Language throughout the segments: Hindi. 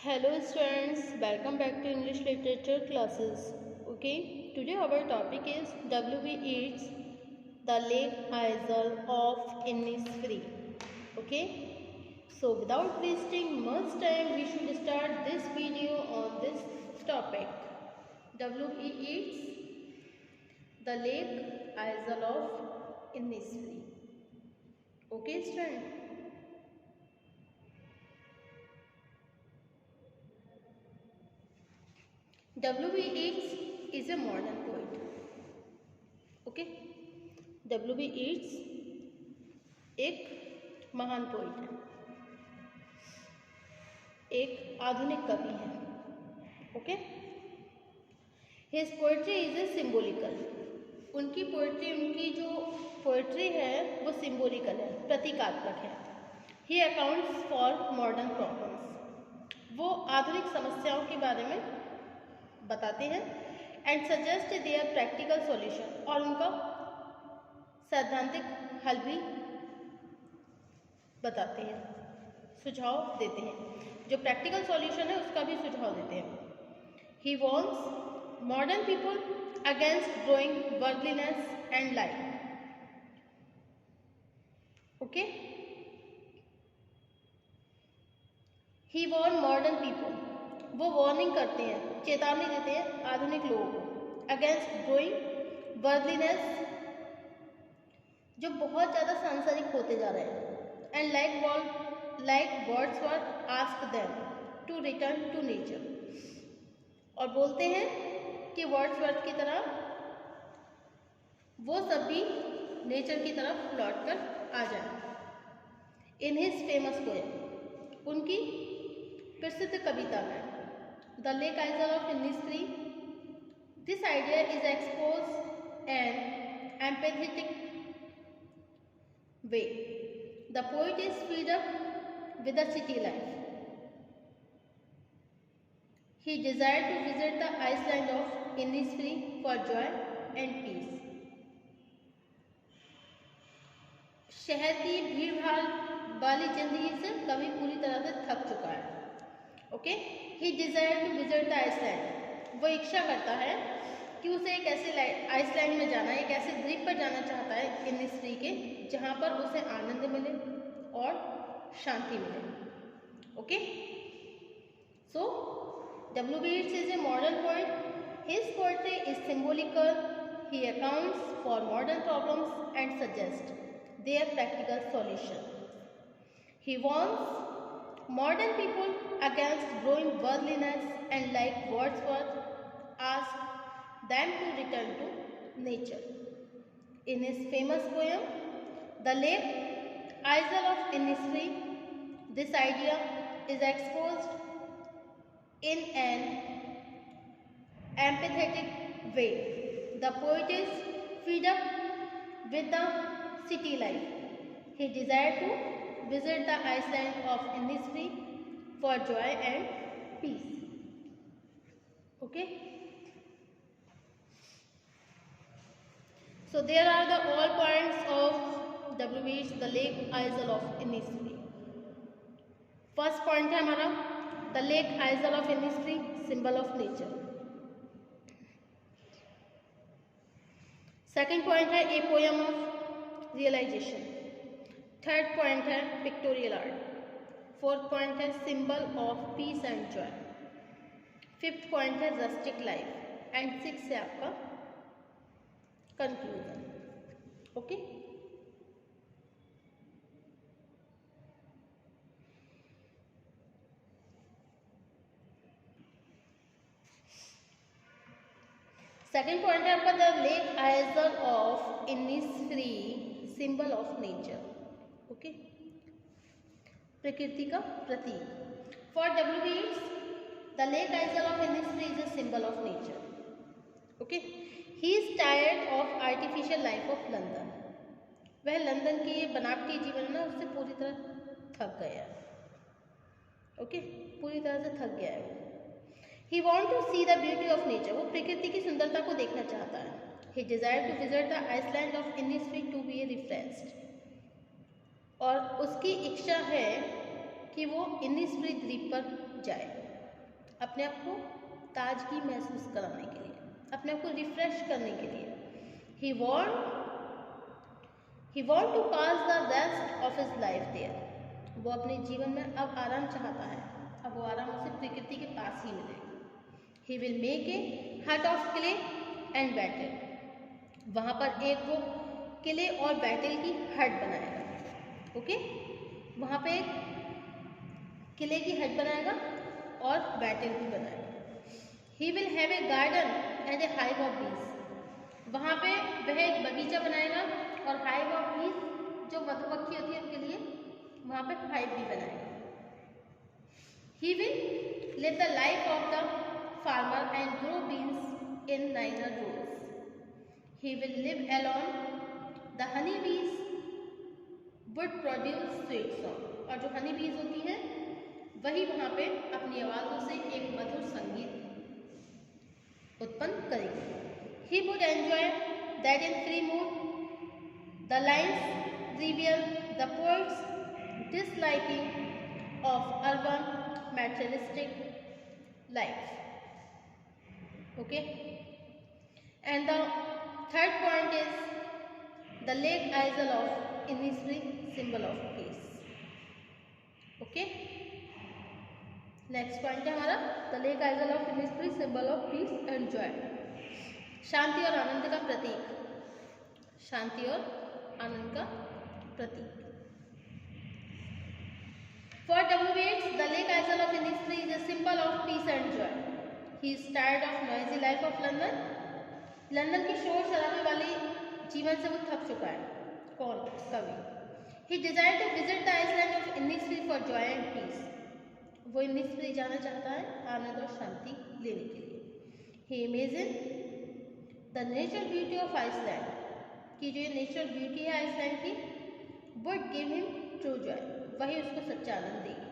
Hello students, welcome back to English literature classes. Okay, today our topic is W.B. Yeats, The Lake Isle of Innisfree. Okay, so without wasting much time, we should start this video on this topic. W.B. Yeats, The Lake Isle of Innisfree. Okay, students. W.B. Yeats is a modern poet. Okay, W.B. Yeats एक महान पोइट है, एक आधुनिक कवि है. Okay, his poetry is a symbolical. उनकी पोएट्री, उनकी जो पोएट्री है वो सिंबोलिकल है, प्रतीकात्मक है. He accounts for modern problems. वो आधुनिक समस्याओं के बारे में बताते हैं. And suggest their practical solution. और उनका सैद्धांतिक हल भी बताते हैं, सुझाव देते हैं. जो प्रैक्टिकल सॉल्यूशन है उसका भी सुझाव देते हैं. He warns modern people against growing worldliness and life. Okay, he warn modern people. वो वार्निंग करते हैं, चेतावनी देते हैं आधुनिक लोगों को अगेंस्ट ग्रोइंग वर्ldliness, जो बहुत ज़्यादा सांसारिक होते जा रहे हैं. And like Wordsworth ask them to return to nature. और बोलते हैं कि वर्ड्सवर्थ की तरह वो सब भी नेचर की तरफ लौट कर आ जाए. इन हिज फेमस पोएम, उनकी प्रसिद्ध कविता में the lake oil of Innisfree, this idea is expose an empathetic way. The poet is filled up with the city life. He desired to visit the island of Innisfree for joy and peace. शहर की भीड़ भाड़ वाली जिंदगी से कवि पूरी तरह से थक चुका है. Okay, he desired to visit the island. वो इच्छा करता है कि उसे एक ऐसे आइसलैंड में जाना है, एक ऐसे द्वीप पर जाना चाहता है इनिस्फ्री के, जहाँ पर उसे आनंद मिले और शांति मिले. Okay, so W.B. Yeats is a modern poet. His poetry is symbolical. He accounts for modern problems and suggests their practical solution. He warns modern people against growing worldliness and like Wordsworth asks them to return to nature. In his famous poem, The Lake Isle of Innisfree, this idea is exposed in an empathetic way. The poet is fed up with the city life. He desired to visit the island of Innisfree for joy and peace. Okay. So there are the all points of W.B. Yeats, The Lake Isle of Innisfree. First point है हमारा the lake oil of Innisfree, symbol of nature. Second point है a poem of realisation. Third point है पिक्टोरियल आर्ट. फोर्थ पॉइंट है symbol of peace and joy. Fifth point है रस्टिक लाइफ. एंड सिक्स है आपका कंक्लूजन. ओके, सेकेंड पॉइंट है आपका the lake oil of Innisfree, symbol of nature. Okay, प्रकृति का प्रतीक. For W.B. Yeats, the lake oil of Innisfree is a symbol of nature. Okay, he is tired of artificial life of London. वह लंदन की ये बनावटी जीवन ना उससे पूरी तरह थक गया है. ओके, पूरी तरह से थक गया है. He want to see the beauty of nature. वो प्रकृति की सुंदरता को देखना चाहता है. He desired to visit the island of Innisfree to be refreshed. और उसकी इच्छा है कि वो इनिस्फ्री द्वीप पर जाए. अपने आप को ताजगी महसूस कराने के लिए, अपने आप को रिफ्रेश करने के लिए। He want to pass the rest of his life there. वो अपने जीवन में अब आराम चाहता है, अब वो आराम उसे प्रकृति के पास ही मिलेगा। ही विल मेक ए हट ऑफ क्ले एंड बैटल। वहाँ पर एक वो किले और बैटल की हट बनाएगा। ओके, वहाँ पे एक किले की हट बनाएगा और बैटल भी बनाएगा। He will have a garden and A hive of बीज। वहाँ पे वह एक बगीचा बनाएगा और हाइव ऑफ बीज, जो मधुमक्खी होती है उनके लिए वहाँ पे हाइव भी बनाएगा। He will live the life of the farmer and grow beans in 9 rows. He will live alone. The honey bees would produce sweet song. और जो हनी बीज होती हैं वही वहाँ पे अपनी आवाज़ों से एक मधुर संगीत उत्पन्न करेगी। He would enjoy that in free mood. The lines reveal the poet's disliking of urban materialistic life. Okay, and the third point is the Lake Isle of Innisfree, symbol of peace. Okay, next point है हमारा the Lake Isle of Innisfree, symbol of peace and joy. शांति और आनंद का प्रतीक, शांति और आनंद का प्रतीक। For W. Yeats, the Lake Isle of Innisfree is a symbol of peace and joy. He is tired of noisy life of London. London की शोर शराबे वाली जीवन से वो थक चुका है। कौन? कवि। He desired to visit the island of Innisfree for joy and peace. वो इनिस्फ्री जाना चाहता है आनंद और शांति लेने के लिए। He imagined the natural beauty of Iceland, कि जो नेचुरल ब्यूटी है आइसलैंड की, would give him true joy, वही उसको सच्चा आनंद देगी।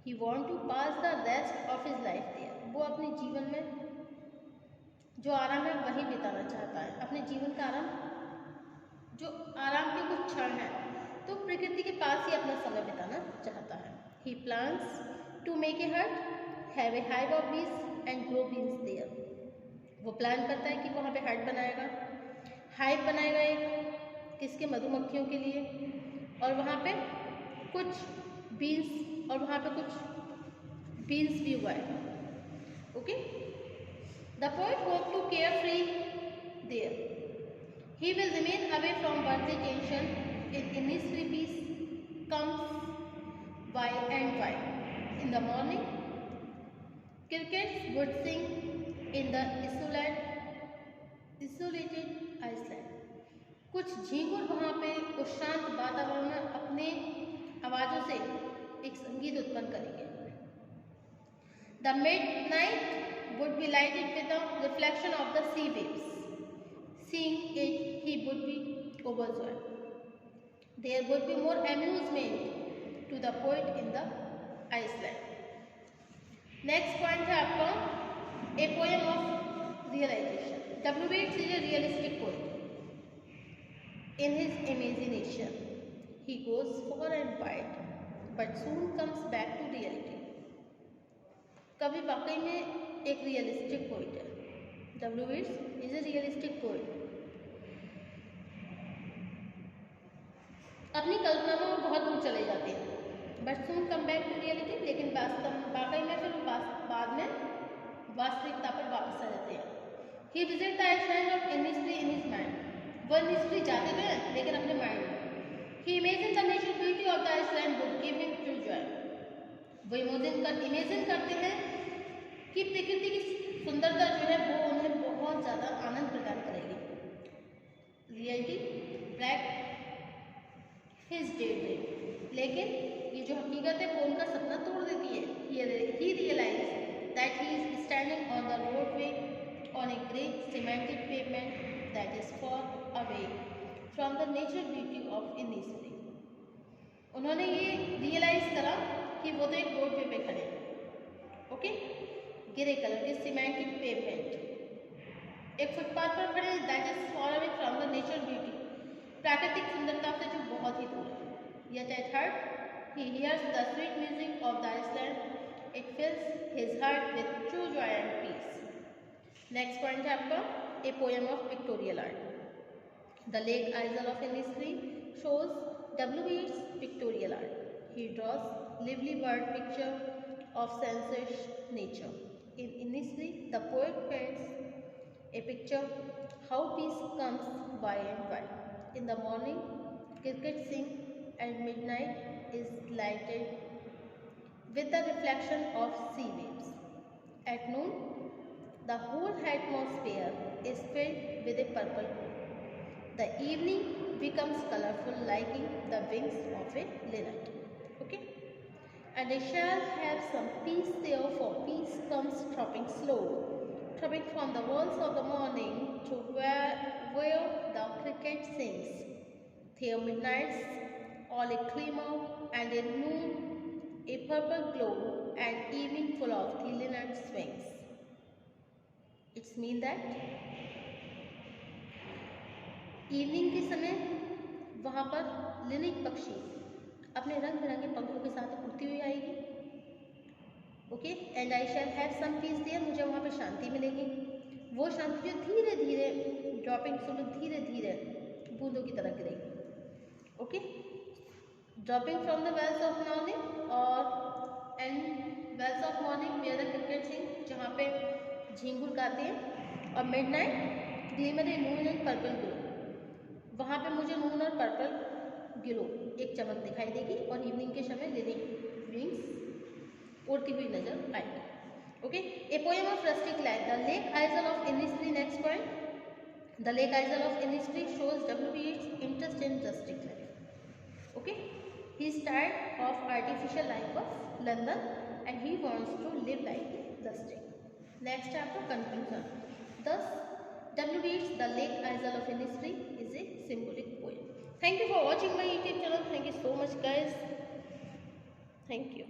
He want to pass the rest of his life there. वो अपने जीवन में जो आराम है वही बिताना चाहता है, अपने जीवन का आराम, जो आराम के कुछ क्षण है तो प्रकृति के पास ही अपना समय बिताना चाहता है। He plans to make a hut, have a hive of bees and grow beans there. वो प्लान करता है कि वहाँ पे हट बनाएगा, हाइव बनाएगा एक, किसके? मधुमक्खियों के लिए, और वहाँ पे कुछ बीन्स, और वहाँ पे कुछ बीन्स भी उगाएगा। Okay, the poet hope to carefree there. He will remain away from birthday tension in Innisfree peace comes by and by. In the morning, crickets would sing in the isolated island. कुछ झींगुर वहाँ पे उस शांत वातावरण में अपने आवाज़ों से एक संगीत उत्पन्न करेंगे। The midnight would be lighted with the reflection of the sea waves. Seeing it, he would be overjoyed. There would be more amusement to the poet in the Iceland. Next point है आपका a poem of realization. W. Yeats is a realistic poet. In his imagination, he goes far and wide, but soon comes back to reality. कवि वाकई में एक रियलिस्टिक पोइट है। W. Yeats is a realistic poet. अपनी कल्पना में वो बहुत दूर चले जाते हैं, but soon come back to reality, लेकिन वाकई में फिर बाद में वास्तविकता पर वापस आ जाते हैं। He visit the island of Innisfree in his mind. वो Innisfree जाते तो हैं लेकिन अपने माइंड में। He imagine the natural beauty of the island would give him true joy. वो इमेजिन करते हैं कि प्रकृति की सुंदरता जो है वो उन्हें बहुत ज़्यादा आनंद प्रदान करेगी। Reality black his day dream, लेकिन ये जो हकीकत है वो उनका सपना तोड़ देती है। He realized that he is standing on the roadway on a grey cemented pavement that is far away from the natural beauty of Innisfree. उन्होंने ये रियलाइज करा कि वो तो एक रोडवे पे खड़े हैं। ओके, ग्रे कलर के सीमेंटेड पेवमेंट, एक फुटपाथ पर खड़े हैं, that is for away from the natural beauty, प्राकृतिक सुंदरता से जो बहुत ही दूर है। Yet at heart, he hears the sweet music of the Iceland. It fills his heart with true joy and peace. Next point है आपका a poem of pictorial art. The Lake Isle of Innisfree shows W. Yeats' pictorial art. He draws lively bird picture of sensuous nature. In Innisfree, the poet paints a picture how peace comes by and by. In the morning, crickets sing and midnight is lighted with the reflection of sea waves. At noon, the whole atmosphere is filled with a purple glow. The evening becomes colorful like the wings of a linnet. Okay? And I shall have some peace there, for peace comes trooping slow, trooping from the walls of the morning to where the cricket sings. There midnights all a glimmer, and at noon a purple glow, and evening full of the linnet's wings. It's mean that evening के समय वहाँ पर लिनिक पक्षी अपने रंग बिरंगे पंखों के साथ उड़ती हुई आएगी. Okay, and I shall have some peace there, मुझे वहाँ पर शांति मिलेगी. वो शांति जो धीरे धीरे ड्रॉपिंग सुनो धीरे धीरे बूंदों की तरह गिरेगी. Okay, dropping from the veils of morning और and veils of morning where the cricket sing, जहाँ पे झींगुर गाते हैं. और midnight glimmer a noon and purple glow, वहाँ पे मुझे नून और पर्पल ग्लो एक चमक दिखाई देगी. और इवनिंग के समय लिली विंग्स उड़ती हुई नजर आएगी. Okay, A poem of rustic life. The lake Aizawl of Innisfree. Next point, the lake Aizawl of Innisfree shows W. Yeats' interest in rustic life. Okay, he is tired of artificial life of London and he wants to live like a rustic. Next chapter, conclusion. Thus, W. Yeats' The Lake Isle of Innisfree is a symbolic poem. Thank you for watching my YouTube channel. Thank you so much, guys. Thank you.